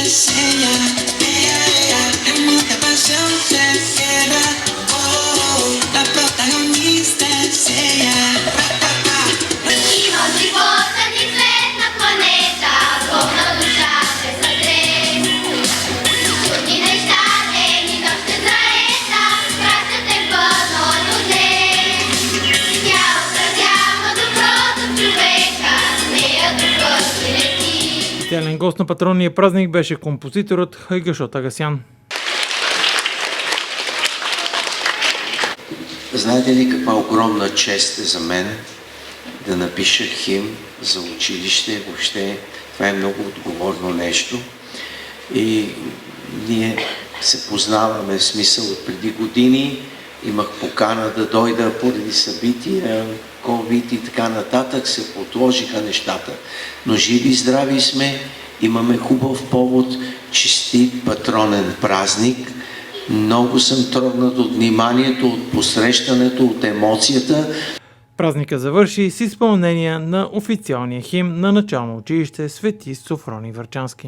enseña, en mucha pasión se queda. Oh, la protagonista es ella. І ночі постаті світна планета, повна душа без адрес. Сьогодні не штати, ні дошки заєта, праця темпано людей. Я отразява доброто човека, нея доброто лети. Специален гост на патронния празник беше композиторът Хайгашот Агасян. Знаете ли каква огромна чест е за мен да напиша химн за училище? Въобще това е много отговорно нещо. И ние се познаваме, в смисъл от преди години. Имах покана да дойда поради събития, COVID и така нататък, се отложиха нещата. Но живи и здрави сме, имаме хубав повод, честит патронен празник. Много съм трогнат от вниманието, от посрещането, от емоцията. Празника завърши с изпълнение на официалния химн на начално училище Свети Софроний Врачански.